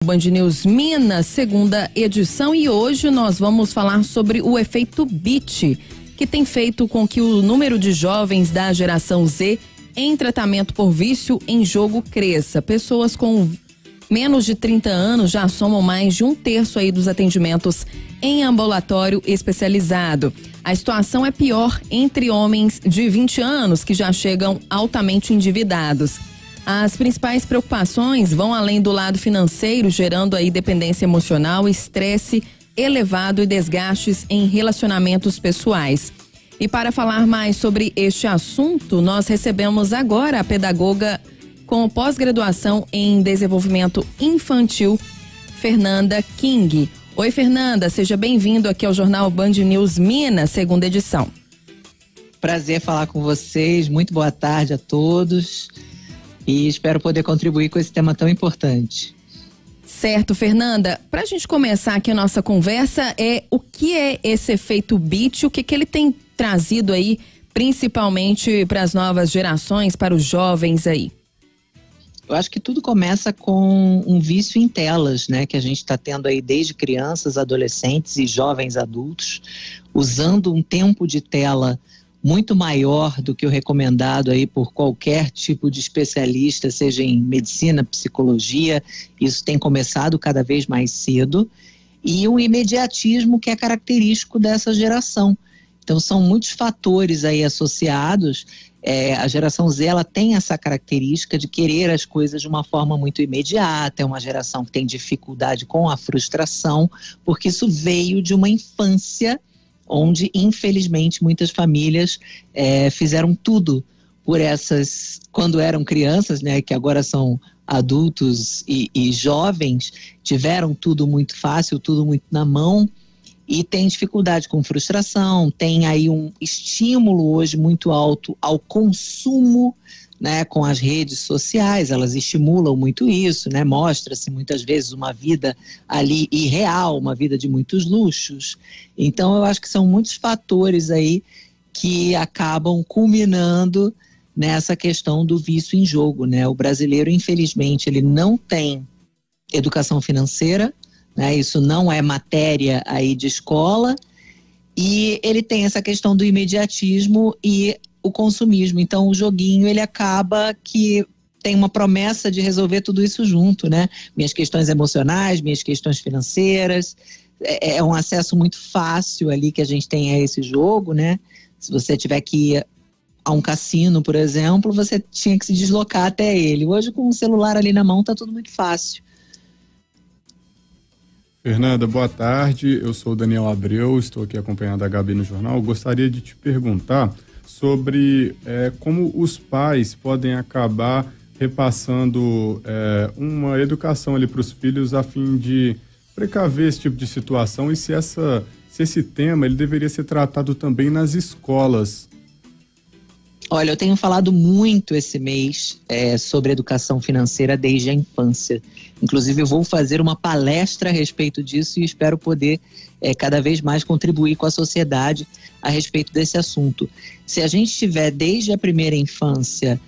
Band News Minas, segunda edição, e hoje nós vamos falar sobre o efeito BIT, que tem feito com que o número de jovens da geração Z em tratamento por vício em jogo cresça. Pessoas com menos de 30 anos já somam mais de 1/3 aí dos atendimentos em ambulatório especializado. A situação é pior entre homens de 20 anos que já chegam altamente endividados. As principais preocupações vão além do lado financeiro, gerando aí dependência emocional, estresse elevado e desgastes em relacionamentos pessoais. E para falar mais sobre este assunto, nós recebemos agora a pedagoga com pós-graduação em desenvolvimento infantil, Fernanda King. Oi, Fernanda, seja bem-vindo aqui ao Jornal Band News Minas, segunda edição. Prazer falar com vocês, muito boa tarde a todos. E espero poder contribuir com esse tema tão importante. Certo, Fernanda. Para a gente começar aqui a nossa conversa, o que é esse efeito BIT? O que ele tem trazido aí, principalmente para as novas gerações, para os jovens aí? Eu acho que tudo começa com um vício em telas, né? Que a gente está tendo aí desde crianças, adolescentes e jovens adultos, usando um tempo de tela muito maior do que o recomendado aí por qualquer tipo de especialista, seja em medicina, psicologia. Isso tem começado cada vez mais cedo, e um imediatismo que é característico dessa geração. Então são muitos fatores aí associados. A geração Z, ela tem essa característica de querer as coisas de uma forma muito imediata. É uma geração que tem dificuldade com a frustração, porque isso veio de uma infância onde, infelizmente, muitas famílias fizeram tudo por essas, quando eram crianças, né, que agora são adultos e jovens, tiveram tudo muito fácil, tudo muito na mão, e tem dificuldade com frustração, tem aí um estímulo hoje muito alto ao consumo, né, com as redes sociais. Elas estimulam muito isso, né? Mostra-se muitas vezes uma vida ali irreal, uma vida de muitos luxos. Então eu acho que são muitos fatores aí que acabam culminando nessa questão do vício em jogo, né? O brasileiro, infelizmente, ele não tem educação financeira, né? Isso não é matéria aí de escola, e ele tem essa questão do imediatismo e o consumismo. Então o joguinho, ele acaba que tem uma promessa de resolver tudo isso junto, né? Minhas questões emocionais, minhas questões financeiras, é um acesso muito fácil ali que a gente tem a esse jogo, né? Se você tiver que ir a um cassino, por exemplo, você tinha que se deslocar até ele. Hoje, com o celular ali na mão, tá tudo muito fácil. Fernanda, boa tarde. Eu sou o Daniel Abreu, estou aqui acompanhando a Gabi no jornal. Eu gostaria de te perguntar sobre como os pais podem acabar repassando uma educação ali para os filhos a fim de precaver esse tipo de situação, e se esse tema ele deveria ser tratado também nas escolas. Olha, eu tenho falado muito esse mês sobre educação financeira desde a infância. Inclusive, eu vou fazer uma palestra a respeito disso e espero poder cada vez mais contribuir com a sociedade a respeito desse assunto. Se a gente tiver desde a primeira infância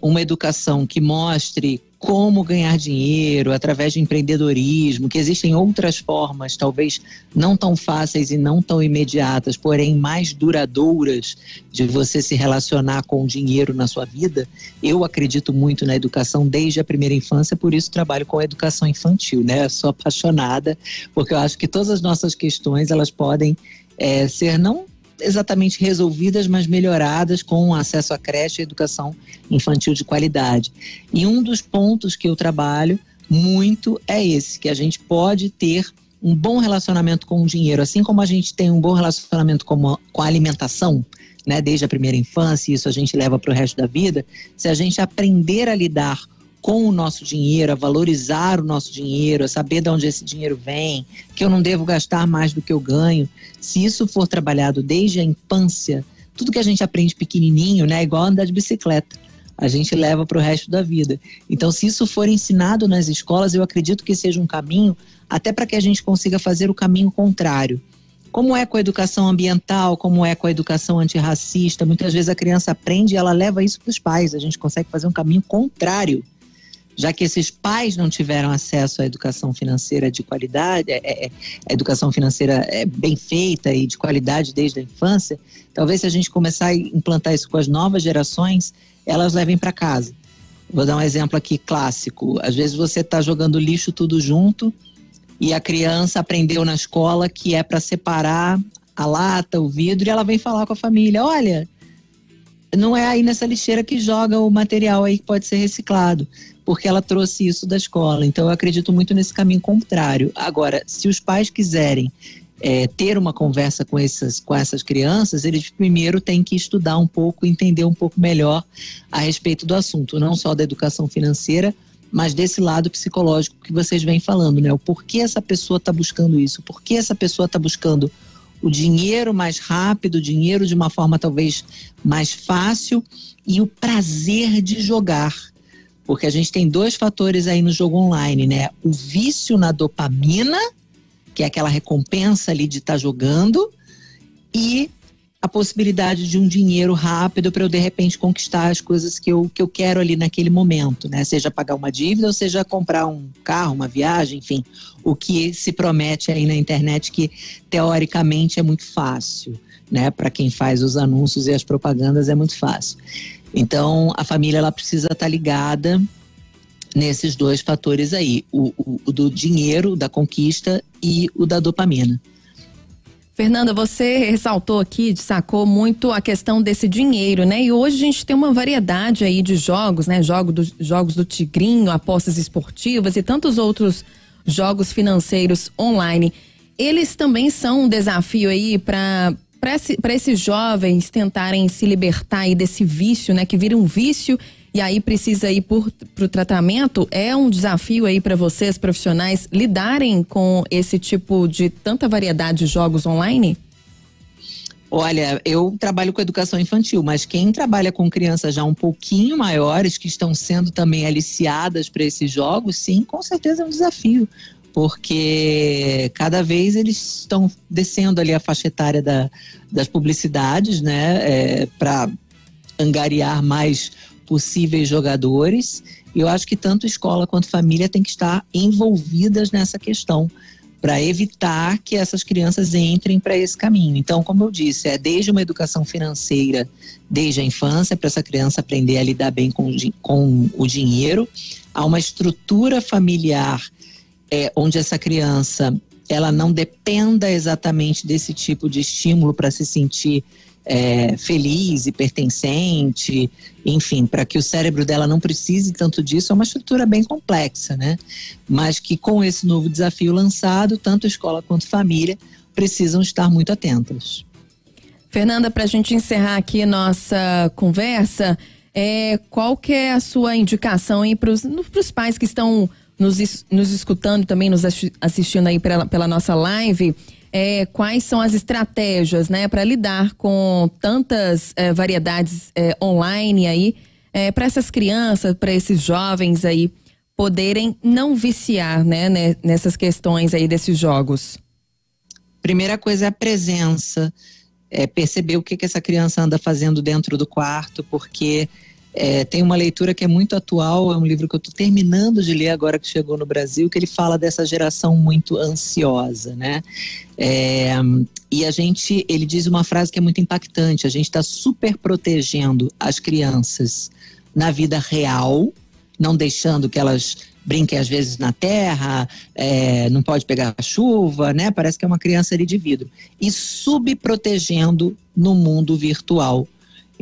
uma educação que mostre como ganhar dinheiro através de empreendedorismo, que existem outras formas, talvez não tão fáceis e não tão imediatas, porém mais duradouras, de você se relacionar com o dinheiro na sua vida. Eu acredito muito na educação desde a primeira infância, por isso trabalho com a educação infantil, né? Eu sou apaixonada, porque eu acho que todas as nossas questões, elas podem ser não exatamente resolvidas, mas melhoradas com acesso à creche e educação infantil de qualidade. E um dos pontos que eu trabalho muito é esse, que a gente pode ter um bom relacionamento com o dinheiro, assim como a gente tem um bom relacionamento com a alimentação, né, desde a primeira infância, e isso a gente leva para o resto da vida. Se a gente aprender a lidar com o nosso dinheiro, a valorizar o nosso dinheiro, a saber de onde esse dinheiro vem, que eu não devo gastar mais do que eu ganho. Se isso for trabalhado desde a infância, tudo que a gente aprende pequenininho, né, é igual andar de bicicleta. A gente leva para o resto da vida. Então, se isso for ensinado nas escolas, eu acredito que seja um caminho até para que a gente consiga fazer o caminho contrário. Como é com a educação ambiental, como é com a educação antirracista, muitas vezes a criança aprende e ela leva isso para os pais. A gente consegue fazer um caminho contrário, já que esses pais não tiveram acesso à educação financeira de qualidade, a educação financeira bem feita e de qualidade desde a infância, talvez se a gente começar a implantar isso com as novas gerações, elas levem para casa. Vou dar um exemplo aqui clássico. Às vezes você está jogando lixo tudo junto e a criança aprendeu na escola que é para separar a lata, o vidro, e ela vem falar com a família, olha, não é aí nessa lixeira que joga o material aí que pode ser reciclado, porque ela trouxe isso da escola. Então eu acredito muito nesse caminho contrário. Agora, se os pais quiserem ter uma conversa com essas crianças, eles primeiro têm que estudar um pouco, entender um pouco melhor a respeito do assunto, não só da educação financeira, mas desse lado psicológico que vocês vêm falando, né? O porquê essa pessoa está buscando isso, por que essa pessoa está buscando o dinheiro mais rápido, o dinheiro de uma forma talvez mais fácil e o prazer de jogar. Porque a gente tem 2 fatores aí no jogo online, né? O vício na dopamina, que é aquela recompensa ali de estar jogando, e a possibilidade de um dinheiro rápido para eu de repente conquistar as coisas que eu quero ali naquele momento, né? Seja pagar uma dívida ou seja comprar um carro, uma viagem, enfim, o que se promete aí na internet que teoricamente é muito fácil, né? Para quem faz os anúncios e as propagandas é muito fácil. Então a família ela precisa estar ligada nesses 2 fatores aí, o do dinheiro, da conquista e o da dopamina. Fernanda, você ressaltou aqui, destacou muito a questão desse dinheiro, né? E hoje a gente tem uma variedade aí de jogos, né? Jogos do Tigrinho, apostas esportivas e tantos outros jogos financeiros online. Eles também são um desafio aí para esses jovens tentarem se libertar aí desse vício, né? Que vira um vício e aí precisa ir pro tratamento. É um desafio aí para vocês, profissionais, lidarem com esse tipo de tanta variedade de jogos online? Olha, eu trabalho com educação infantil, mas quem trabalha com crianças já um pouquinho maiores, que estão sendo também aliciadas para esses jogos, sim, com certeza é um desafio. Porque cada vez eles estão descendo ali a faixa etária das publicidades, né? Para angariar mais possíveis jogadores, e eu acho que tanto escola quanto família tem que estar envolvidas nessa questão para evitar que essas crianças entrem para esse caminho. Então, como eu disse, é desde uma educação financeira, desde a infância, para essa criança aprender a lidar bem com o dinheiro, há uma estrutura familiar onde essa criança ela não dependa exatamente desse tipo de estímulo para se sentir feliz e pertencente, enfim, para que o cérebro dela não precise tanto disso. É uma estrutura bem complexa, né? Mas que com esse novo desafio lançado, tanto escola quanto família precisam estar muito atentas. Fernanda, para a gente encerrar aqui nossa conversa, qual que é a sua indicação aí para os pais que estão nos escutando, também nos assistindo aí pela nossa live? Quais são as estratégias, né, para lidar com tantas variedades online aí, para essas crianças, para esses jovens aí poderem não viciar, né, nessas questões aí desses jogos? Primeira coisa é a presença, perceber o que essa criança anda fazendo dentro do quarto, porque tem uma leitura que é muito atual, é um livro que eu estou terminando de ler agora que chegou no Brasil, que ele fala dessa geração muito ansiosa, né? E ele diz uma frase que é muito impactante: a gente está super protegendo as crianças na vida real, não deixando que elas brinquem às vezes na terra, não pode pegar chuva, né? Parece que é uma criança ali de vidro. E subprotegendo no mundo virtual.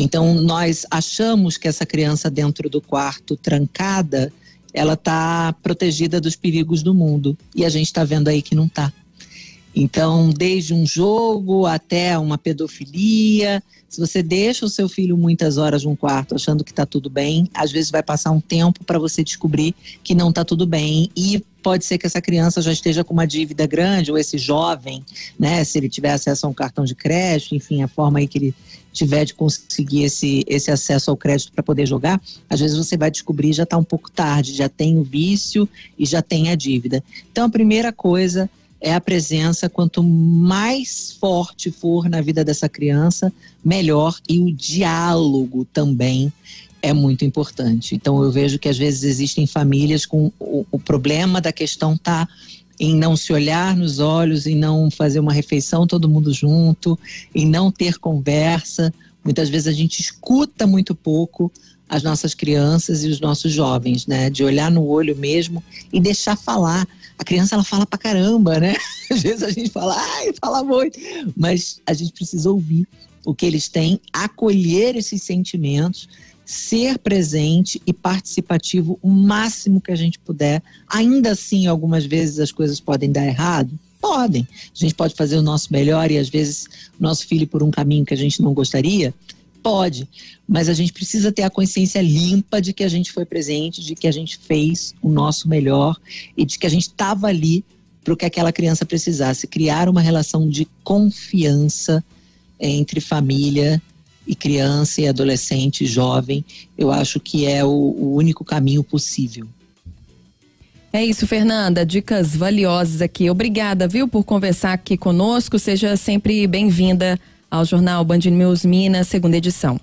Então, nós achamos que essa criança dentro do quarto, trancada, ela está protegida dos perigos do mundo. E a gente está vendo aí que não está. Então, desde um jogo até uma pedofilia, se você deixa o seu filho muitas horas num quarto achando que está tudo bem, às vezes vai passar um tempo para você descobrir que não está tudo bem, e pode ser que essa criança já esteja com uma dívida grande, ou esse jovem, né, se ele tiver acesso a um cartão de crédito, enfim, a forma aí que ele tiver de conseguir esse acesso ao crédito para poder jogar, às vezes você vai descobrir já está um pouco tarde, já tem o vício e já tem a dívida. Então a primeira coisa é a presença. Quanto mais forte for na vida dessa criança, melhor. E o diálogo também é muito importante. Então eu vejo que às vezes existem famílias com o problema da questão tá em não se olhar nos olhos, em não fazer uma refeição todo mundo junto, em não ter conversa. Muitas vezes a gente escuta muito pouco as nossas crianças e os nossos jovens, né? De olhar no olho mesmo e deixar falar. A criança, ela fala pra caramba, né? Às vezes a gente fala, fala muito. Mas a gente precisa ouvir o que eles têm, acolher esses sentimentos, ser presente e participativo o máximo que a gente puder. Ainda assim, algumas vezes as coisas podem dar errado. Podem. A gente pode fazer o nosso melhor e às vezes o nosso filho por um caminho que a gente não gostaria. Pode, mas a gente precisa ter a consciência limpa de que a gente foi presente, de que a gente fez o nosso melhor e de que a gente estava ali para o que aquela criança precisasse. Criar uma relação de confiança entre família e criança e adolescente, jovem, eu acho que é o único caminho possível. É isso, Fernanda, dicas valiosas aqui. Obrigada, viu, por conversar aqui conosco. Seja sempre bem-vinda ao Jornal Band News Minas, segunda edição.